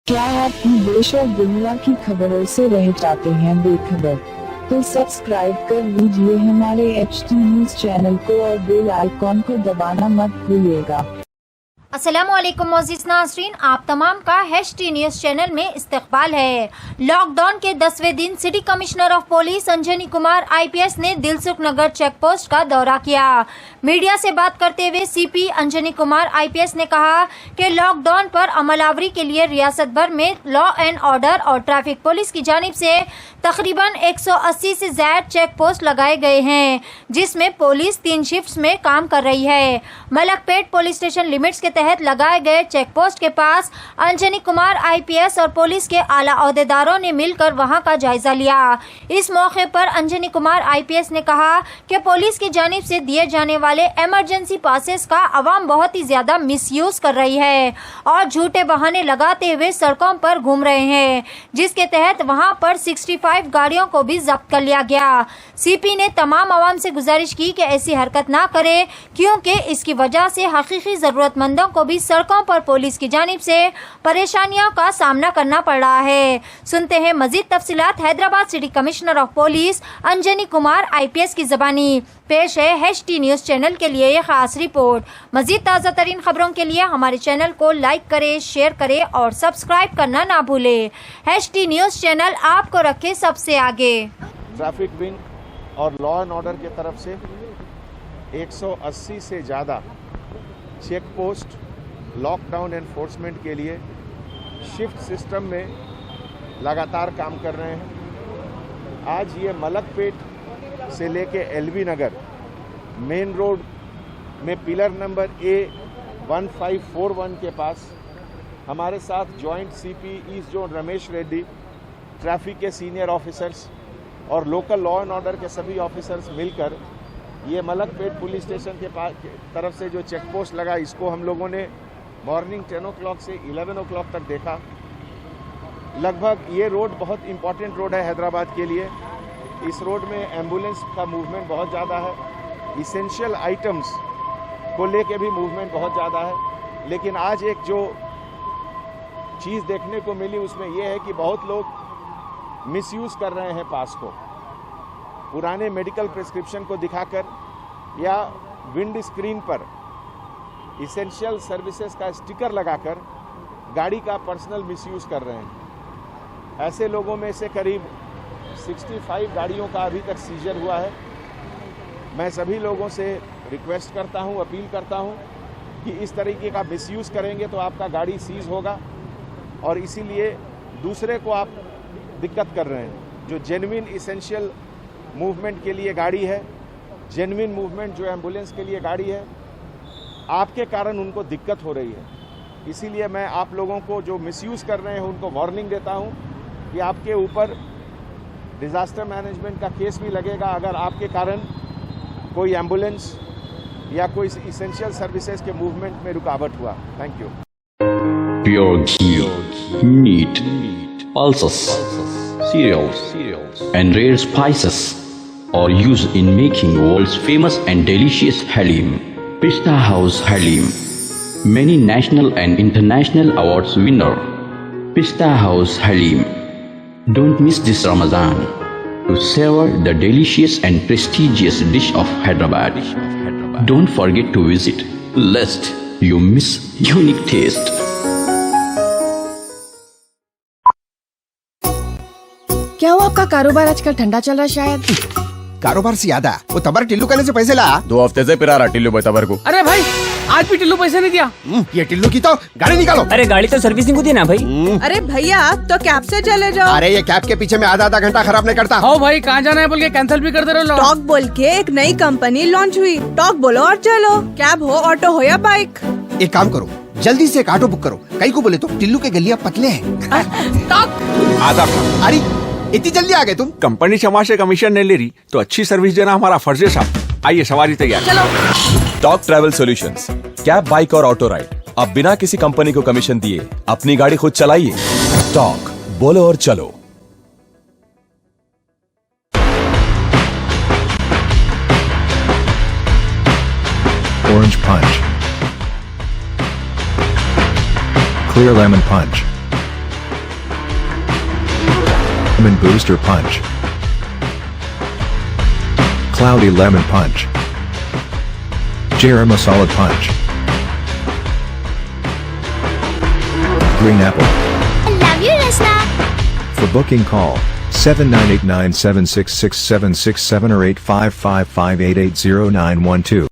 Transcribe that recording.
क्या आप भी देश और दुनिया की खबरों से रह जाते हैं बेखबर? तो सब्सक्राइब कर लीजिए हमारे HT न्यूज चैनल को और बेल आइकॉन को दबाना मत भूलिएगा। अस्सलामुअलैकुम मोअज़्ज़िज़ नाज़रीन, आप तमाम का HT न्यूज़ चैनल में इस्तकबाल है। लॉकडाउन के 10वें दिन city commissioner of police Anjani Kumar IPS ने दिलसुख नगर चेक पोस्ट का दौरा किया। मीडिया से बात करते हुए CP अंजनी कुमार IPS ने कहा कि लॉकडाउन पर अमलावरी के लिए रियासत भर में लॉ एंड ऑर्डर और ट्रैफिक पुलिस की जानिब से तकरीबन 180 से ज्यादा चेक पोस्ट लगाए गए हैं, जिसमें पुलिस 3 शिफ्ट्स में काम कर रही है। मलकपेट पुलिस स्टेशन लिमिट्स के तहत लगाए गए चेक पोस्ट के पास अंजनी कुमार IPS और पुलिस के आला अहदेदारों ने मिलकर वहां का जायजा लिया। इस मौके पर अंजनी कुमार IPS ने कहा कि पुलिस की जानिब से दिए जाने वाले इमरजेंसी पासेस का अवाम बहुत ही ज्यादा मिसयूज कर रही है और झूठे बहाने लगाते हुए सड़कों पर घूम रहे हैं, जिसके तहत वहां पर 65 गाड़ियों को भी जब्त कर लिया गया। CP ने तमाम अवाम से गुजारिश की कि ऐसी हरकत ना करे, क्योंकि इसकी वजह से हकीकी जरूरतमंदों को भी सड़कों पर पुलिस की जानिब से परेशानियों का सामना करना पड़ रहा है। सुनते हैं मजीद तफसीलात Hyderabad city commissioner of police Anjani Kumar IPS की ज़बानी। पेश है HT न्यूज़ चैनल के लिए ये खास रिपोर्ट। मजीद ताज़ा तरीन खबरों के लिए हमारे चैनल को लाइक करें, शेयर करें और सब्सक्राइब करना ना भूलें। HT न्यूज़ चैनल आपको रखे सबसे आगे। ट्रैफिक विंग और लॉ एंड ऑर्डर की तरफ से 180 से ज़्यादा चेक पोस्ट लॉकडाउन एनफोर्समेंट के लिए शिफ्ट सिस्टम में लगातार काम कर रहे हैं। आज ये मलकपेट से लेके LV नगर मेन रोड में पिलर नंबर A1541 के पास हमारे साथ joint CP east zone Ramesh Reddy, traffic के सीनियर ऑफिसर्स और लोकल लॉ एंड ऑर्डर के सभी ऑफिसर्स मिलकर ये मलकपेट पुलिस स्टेशन के पास तरफ से जो चेक पोस्ट लगा, इसको हम लोगों ने मॉर्निंग 10 o'clock से 11 o'clock तक देखा। लगभग ये रोड बहुत इम्पॉर्टेंट रोड है हैदराबाद के लिए। इस रोड में एम्बुलेंस का मूवमेंट बहुत ज़्यादा है, इसेंशियल आइटम्स को लेके भी मूवमेंट बहुत ज़्यादा है। लेकिन आज एक जो चीज़ देखने को मिली उसमें यह है कि बहुत लोग मिसयूज़ कर रहे हैं पास को, पुराने मेडिकल प्रिस्क्रिप्शन को दिखाकर या विंड स्क्रीन पर इसेंशियल सर्विसेज का स्टिकर लगाकर गाड़ी का पर्सनल मिसयूज़ कर रहे हैं। ऐसे लोगों में से करीब 65 गाड़ियों का अभी तक सीजर हुआ है। मैं सभी लोगों से रिक्वेस्ट करता हूं, अपील करता हूं कि इस तरीके का मिसयूज़ करेंगे तो आपका गाड़ी सीज होगा और इसीलिए दूसरे को आप दिक्कत कर रहे हैं। जो जेन्युइन इसेंशियल मूवमेंट के लिए गाड़ी है, जेन्युइन मूवमेंट जो एम्बुलेंस के लिए गाड़ी है, आपके कारण उनको दिक्कत हो रही है। इसीलिए मैं आप लोगों को जो मिसयूज़ कर रहे हैं उनको वार्निंग देता हूं कि आपके ऊपर डिज़ास्टर मैनेजमेंट का केस भी लगेगा अगर आपके कारण कोई एम्बुलेंस या कोई इसेंशियल सर्विसेज के मूवमेंट में रुकावट हुआ। Thank you. Pure ghee, meat, pulses, cereals, and rare spices are used in making world's famous and delicious halim. Pista House Halim, many national and international awards winner. Pista House Halim. Don't miss this Ramadan to savor the delicious and prestigious dish of Hyderabad. Don't forget to visit, lest you miss unique taste. क्या हुआ, आपका कारोबार आजकल ठंडा चल रहा है शायद? कारोबार से याद आया, वो तबर टिल्लू कहने से पैसे ला। 2 हफ्ते से पिरा रहा टिल्लू भाई तबर को। अरे भाई, आज भी टिल्लू पैसे नहीं दिया। ये टिल्लू की तो गाड़ी निकालो। अरे गाड़ी तो सर्विसिंग होती है ना भाई। अरे भैया, तो कैब से चले जाओ। अरे ये कैब के पीछे में आधा घंटा खराब नहीं करता। हो भाई, कहाँ जाना है बोल के कैंसिल भी करते रहो। टॉक बोल के एक नई कंपनी लॉन्च हुई। टॉक बोलो और चलो, कैब हो, ऑटो हो या बाइक। एक काम करो, जल्दी से एक ऑटो बुक करो। कहीं को बोले तो टिल्लू के गलियां पतले हैं। आदाब। अरे इतनी जल्दी आ गए तुम? कंपनी क्षमा से कमीशन नहीं ले रही तो अच्छी सर्विस देना हमारा फर्ज है साहब। आइए, सवारी तैयार। चलो। Talk travel solutions, cab, bike और ऑटो राइड। अब बिना किसी कंपनी को कमीशन दिए अपनी गाड़ी खुद चलाइए। टॉक, बोलो और चलो। Orange Punch. Clear Lemon Punch. Lemon Booster Punch. Cloudy Lemon Punch. Jera Masala Punch. Green Apple. Love you, Rasna. For booking call 7989766767 or 8555880912.